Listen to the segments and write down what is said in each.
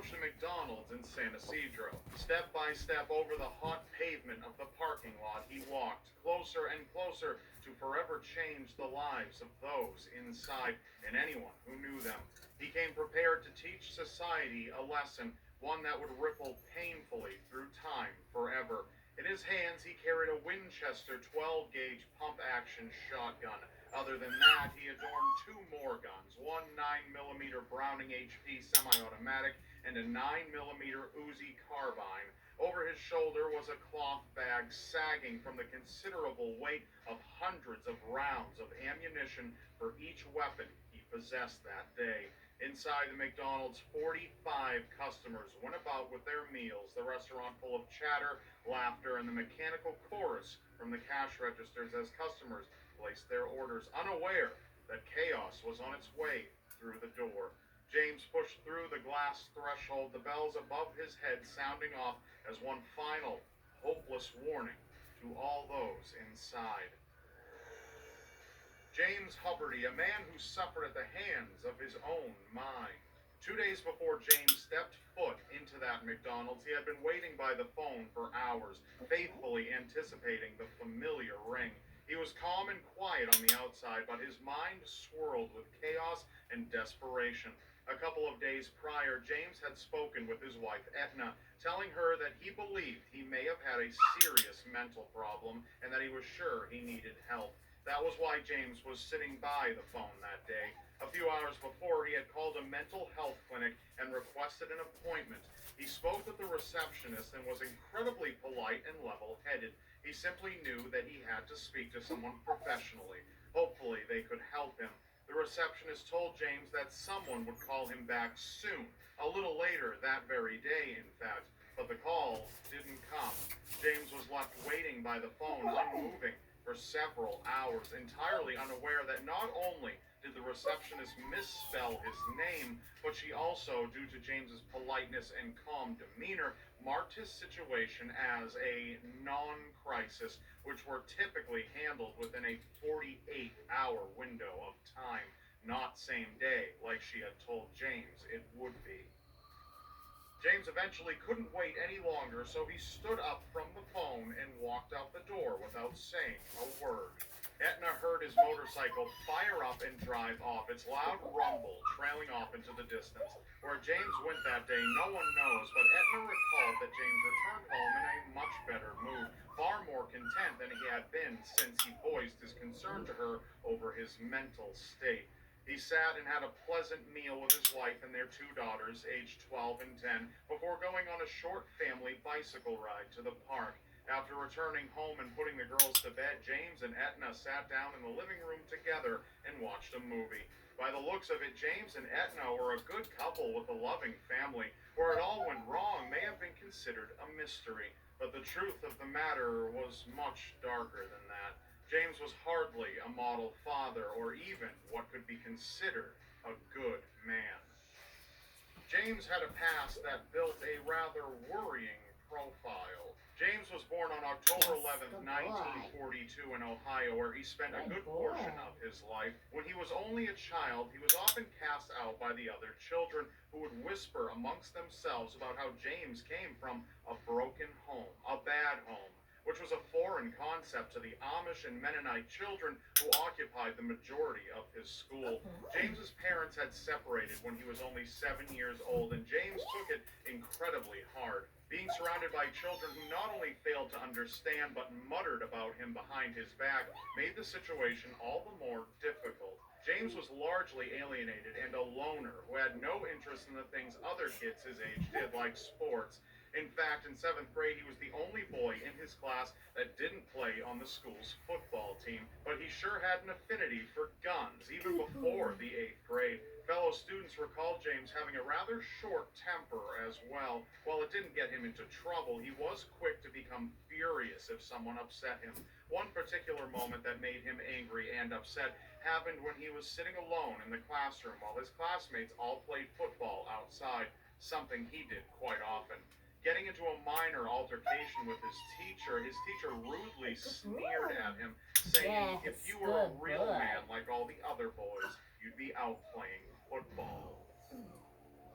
approached a McDonald's in San Isidro. Step by step over the hot pavement of the parking lot, he walked closer and closer to forever change the lives of those inside and anyone who knew them. He came prepared to teach society a lesson, one that would ripple painfully through time forever. In his hands, he carried a Winchester 12 gauge pump action shotgun. Other than that, he adorned two more guns, one 9mm Browning HP semi automatic and a 9mm Uzi carbine. Over his shoulder was a cloth bag sagging from the considerable weight of hundreds of rounds of ammunition for each weapon he possessed that day. Inside the McDonald's, 45 customers went about with their meals, the restaurant full of chatter, laughter, and the mechanical chorus from the cash registers as customers placed their orders, unaware that chaos was on its way through the door. James pushed through the glass threshold, the bells above his head sounding off as one final, hopeless warning to all those inside. James Hubbardy, a man who suffered at the hands of his own mind. 2 days before James stepped foot into that McDonald's, he had been waiting by the phone for hours, faithfully anticipating the familiar ring. He was calm and quiet on the outside, but his mind swirled with chaos and desperation. A couple of days prior, James had spoken with his wife, Etna, telling her that he believed he may have had a serious mental problem and that he was sure he needed help. That was why James was sitting by the phone that day. A few hours before, he had called a mental health clinic and requested an appointment. He spoke with the receptionist and was incredibly polite and level-headed. He simply knew that he had to speak to someone professionally. Hopefully, they could help him. The receptionist told James that someone would call him back soon, a little later that very day, in fact. But the call didn't come. James was left waiting by the phone, unmoving, for several hours, entirely unaware that not only did the receptionist misspell his name, but she also, due to James's politeness and calm demeanor, marked his situation as a non-crisis, which were typically handled within a 48-hour window of time, not same day, like she had told James it would be. James eventually couldn't wait any longer, so he stood up from the phone and walked out the door without saying a word. Etna heard his motorcycle fire up and drive off, its loud rumble trailing off into the distance. Where James went that day, no one knows, but Etna recalled that James returned home in a much better mood, far more content than he had been since he voiced his concern to her over his mental state. He sat and had a pleasant meal with his wife and their two daughters, aged 12 and 10, before going on a short family bicycle ride to the park. After returning home and putting the girls to bed, James and Etna sat down in the living room together and watched a movie. By the looks of it, James and Etna were a good couple with a loving family. Where it all went wrong may have been considered a mystery, but the truth of the matter was much darker than that. James was hardly a model father or even what could be considered a good man. James had a past that built a rather worrying profile. James was born on October 11th, 1942 in Ohio, where he spent a good portion of his life. When he was only a child, he was often cast out by the other children who would whisper amongst themselves about how James came from a broken home, a bad home, which was a foreign concept to the Amish and Mennonite children who occupied the majority of his school. James's parents had separated when he was only 7 years old, and James took it incredibly hard. Being surrounded by children who not only failed to understand but muttered about him behind his back made the situation all the more difficult. James was largely alienated and a loner who had no interest in the things other kids his age did, like sports. In fact, in seventh grade, he was the only boy in his class that didn't play on the school's football team, but he sure had an affinity for guns, even before the eighth grade. Fellow students recalled James having a rather short temper as well. While it didn't get him into trouble, he was quick to become furious if someone upset him. One particular moment that made him angry and upset happened when he was sitting alone in the classroom while his classmates all played football outside, something he did quite often. Getting into a minor altercation with his teacher rudely sneered at him, saying, "If you were a real man like all the other boys, you'd be out playing football."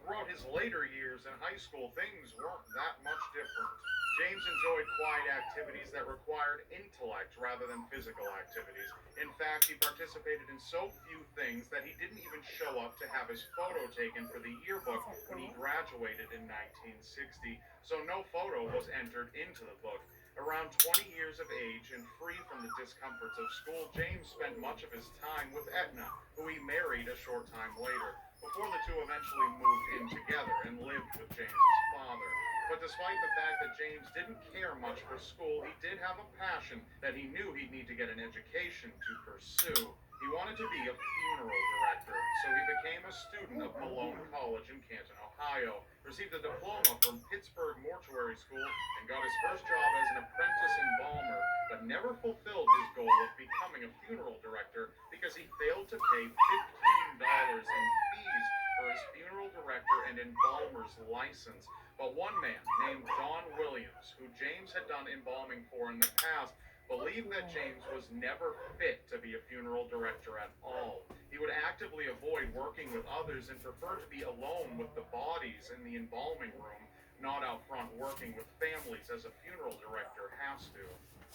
Throughout his later years in high school, things weren't that much different. James enjoyed quiet activities that required intellect rather than physical activities. In fact, he participated in so few things that he didn't even show up to have his photo taken for the yearbook when he graduated in 1960, so no photo was entered into the book. Around 20 years of age and free from the discomforts of school, James spent much of his time with Etna, who he married a short time later, before the two eventually moved in together and lived with James's father. But despite the fact that James didn't care much for school, he did have a passion that he knew he'd need to get an education to pursue. He wanted to be a funeral director, so he became a student of Malone College in Canton, Ohio, received a diploma from Pittsburgh Mortuary School, and got his first job as an apprentice embalmer, but never fulfilled his goal of becoming a funeral director because he failed to pay $15 in fees for his funeral director and embalmer's license. But one man named Don Williams, who James had done embalming for in the past, believed that James was never fit to be a funeral director at all. He would actively avoid working with others and prefer to be alone with the bodies in the embalming room, not out front working with families as a funeral director has to.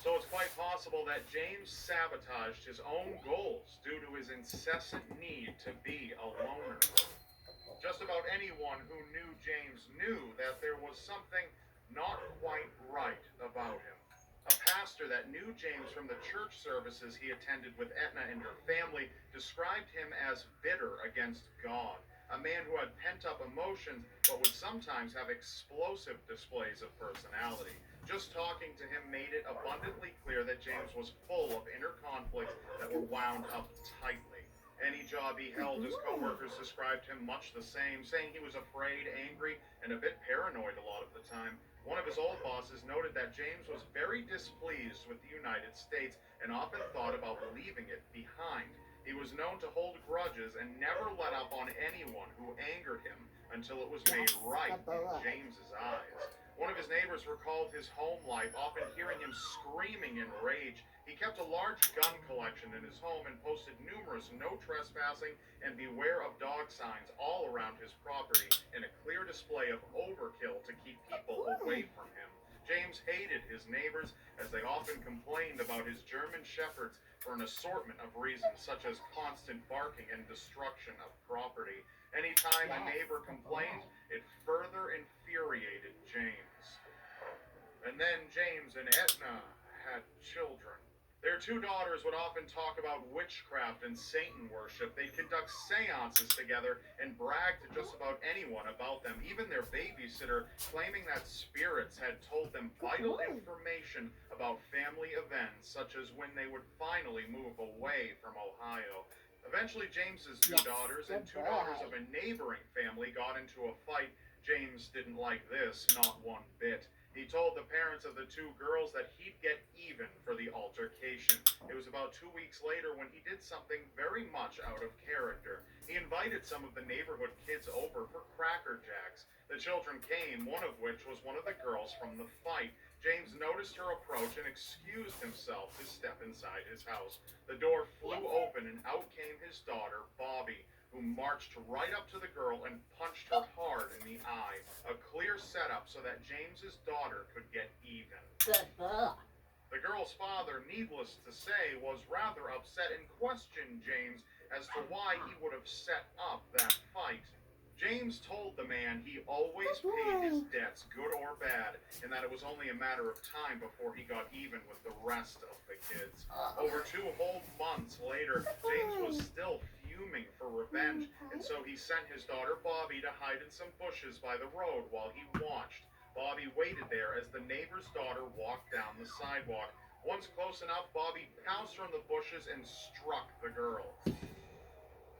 So it's quite possible that James sabotaged his own goals due to his incessant need to be a loner. Just about anyone who knew James knew that there was something not quite right about him. A pastor that knew James from the church services he attended with Etna and her family described him as bitter against God, a man who had pent-up emotions but would sometimes have explosive displays of personality. Just talking to him made it abundantly clear that James was full of inner conflicts that were wound up tightly. Any job he held, his coworkers described him much the same, saying he was afraid, angry, and a bit paranoid a lot of the time. One of his old bosses noted that James was very displeased with the United States and often thought about leaving it behind. He was known to hold grudges and never let up on anyone who angered him until it was made right in James's eyes. One of his neighbors recalled his home life, often hearing him screaming in rage. He kept a large gun collection in his home and posted numerous no trespassing and beware of dog signs all around his property in a clear display of overkill to keep people away from him. James hated his neighbors as they often complained about his German shepherds for an assortment of reasons, such as constant barking and destruction of property. Anytime a neighbor complained, it further infuriated James. And then James and Etna had children. Their two daughters would often talk about witchcraft and Satan worship. They'd conduct seances together and brag to just about anyone about them, even their babysitter, claiming that spirits had told them vital information about family events, such as when they would finally move away from Ohio. Eventually, James's two daughters and two daughters of a neighboring family got into a fight. James didn't like this, not one bit. He told the parents of the two girls that he'd get even for the altercation. It was about 2 weeks later when he did something very much out of character. He invited some of the neighborhood kids over for Cracker Jacks. The children came, one of which was one of the girls from the fight. James noticed her approach and excused himself to step inside his house. The door flew open and out came his daughter, Bobby, who marched right up to the girl and punched her hard in the eye. A clear setup so that James's daughter could get even. The girl's father, needless to say, was rather upset and questioned James as to why he would have set up that fight. James told the man he always paid his debts, good or bad, and that it was only a matter of time before he got even with the rest of the kids. Over 2 whole months later, James was still fuming for revenge, and so he sent his daughter Bobby to hide in some bushes by the road while he watched. Bobby waited there as the neighbor's daughter walked down the sidewalk. Once close enough, Bobby pounced from the bushes and struck the girl.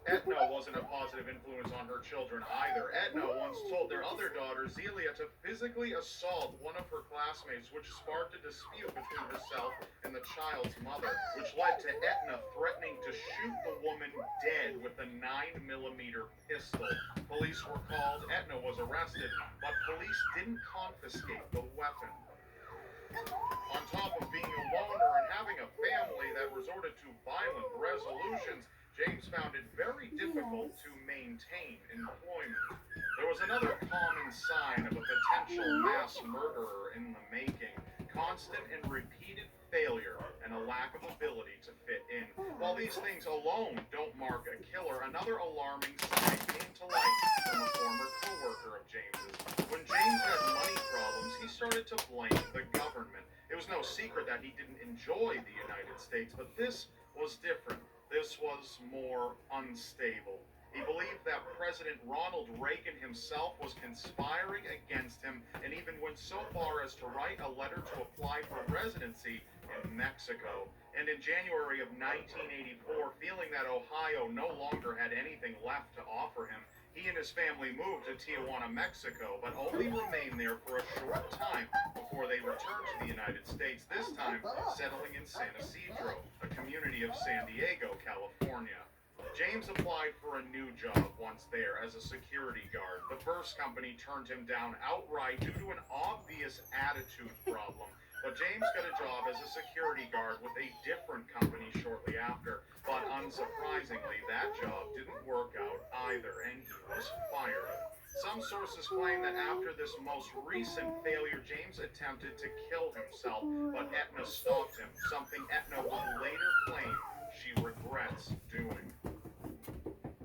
Etna wasn't a positive influence on her children either. Etna once told their other daughter, Zelia, to physically assault one of her classmates, which sparked a dispute between herself and the child's mother, which led to Etna threatening to shoot the woman dead with a 9mm pistol. Police were called, Etna was arrested, but police didn't confiscate the weapon. On top of being a loner and having a family that resorted to violent resolutions, James found it very difficult to maintain employment. There was another common sign of a potential mass murderer in the making: constant and repeated failure and a lack of ability to fit in. While these things alone don't mark a killer, another alarming sign came to light from a former co-worker of James's. When James had money problems, he started to blame the government. It was no secret that he didn't enjoy the United States, but this was different. This was more unstable. He believed that President Ronald Reagan himself was conspiring against him, and even went so far as to write a letter to apply for residency in Mexico. And in January of 1984, feeling that Ohio no longer had anything left to offer him, he and his family moved to Tijuana, Mexico, but only remained there for a short time before they returned to the United States, this time settling in San Ysidro, a community of San Diego, California. James applied for a new job once there as a security guard. The first company turned him down outright due to an obvious attitude problem. But James got a job as a security guard with a different company shortly after. But unsurprisingly, that job didn't work out either, and he was fired. Some sources claim that after this most recent failure, James attempted to kill himself, but Etna stopped him, something Etna would later claim she regrets doing.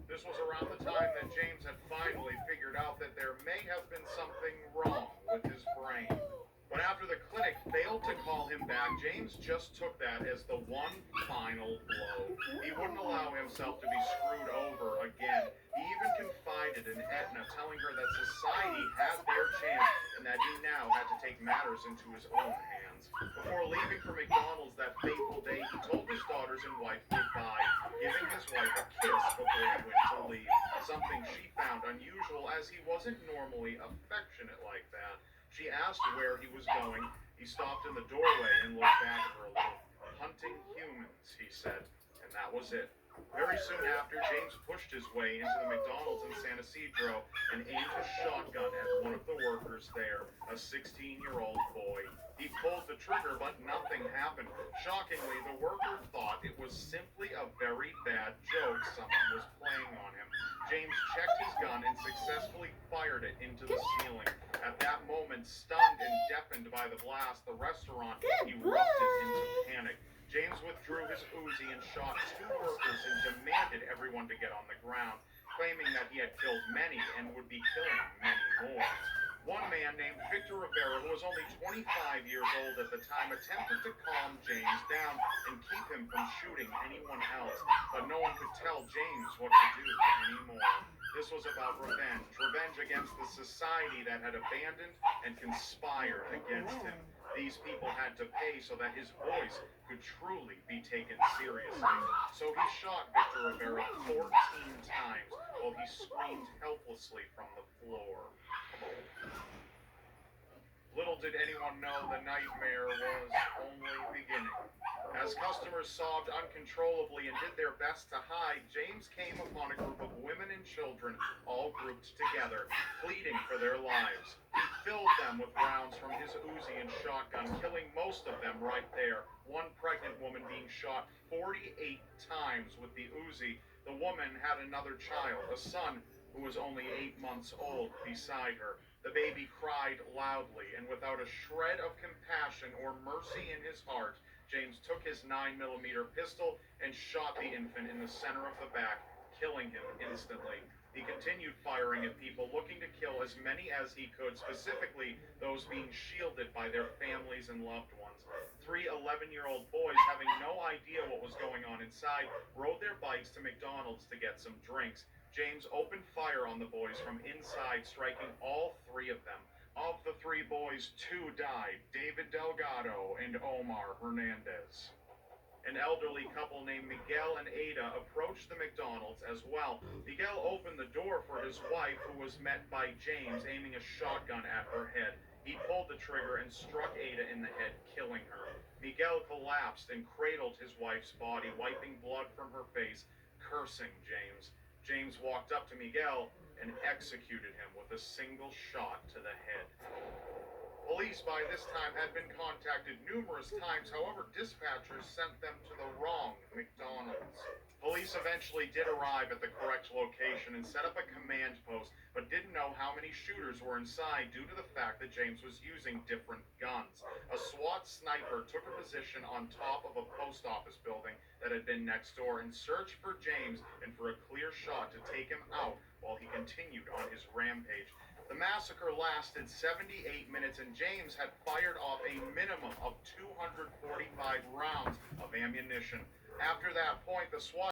This was around the time that James had finally figured out that there may have been something wrong with his brain. But after the clinic failed to call him back, James just took that as the one final blow. He wouldn't allow himself to be screwed over again. He even confided in Etna, telling her that society had their chance and that he now had to take matters into his own hands. Before leaving for McDonald's that fateful day, he told his daughters and wife goodbye, giving his wife a kiss before he went to leave, something she found unusual as he wasn't normally affectionate like that. She asked where he was going. He stopped in the doorway and looked back at her a little. "Hunting humans," he said, and that was it. Very soon after, James pushed his way into the McDonald's in San Ysidro and aimed a shotgun at one of the workers there, a 16-year-old boy. He pulled the trigger, but nothing happened. Shockingly, the worker thought it was simply a very bad joke someone was playing on him. James checked his gun and successfully fired it into the ceiling. At that moment, stunned and deafened by the blast, the restaurant erupted into panic. James withdrew his Uzi and shot two workers and demanded everyone to get on the ground, claiming that he had killed many and would be killing many more. One man named Victor Rivera, who was only 25 years old at the time, attempted to calm James down and keep him from shooting anyone else, but no one could tell James what to do anymore. This was about revenge, revenge against the society that had abandoned and conspired against him. These people had to pay so that his voice could truly be taken seriously. So he shot Victor Rivera 14 times while he screamed helplessly from the floor. Little did anyone know the nightmare was only beginning. As customers sobbed uncontrollably and did their best to hide, James came upon a group of women and children all grouped together, pleading for their lives. He filled them with rounds from his Uzi and shotgun, killing most of them right there. One pregnant woman being shot 48 times with the Uzi. The woman had another child, a son who was only 8 months old, beside her. The baby cried loudly, and without a shred of compassion or mercy in his heart, James took his 9mm pistol and shot the infant in the center of the back, killing him instantly. He continued firing at people, looking to kill as many as he could, specifically those being shielded by their families and loved ones. Three 11-year-old boys, having no idea what was going on inside, rode their bikes to McDonald's to get some drinks. James opened fire on the boys from inside, striking all three of them. Of the three boys, two died, David Delgado and Omar Hernandez. An elderly couple named Miguel and Ada approached the McDonald's as well. Miguel opened the door for his wife, who was met by James aiming a shotgun at her head. He pulled the trigger and struck Ada in the head, killing her. Miguel collapsed and cradled his wife's body, wiping blood from her face, cursing James. James walked up to Miguel and executed him with a single shot to the head. Police by this time had been contacted numerous times, however, dispatchers sent them to the wrong McDonald's. Police eventually did arrive at the correct location and set up a command post, but didn't know how many shooters were inside due to the fact that James was using different guns. A SWAT sniper took a position on top of a post office building that had been next door and searched for James and for a clear shot to take him out while he continued on his rampage. The massacre lasted 78 minutes, and James had fired off a minimum of 245 rounds of ammunition. After that point, the SWAT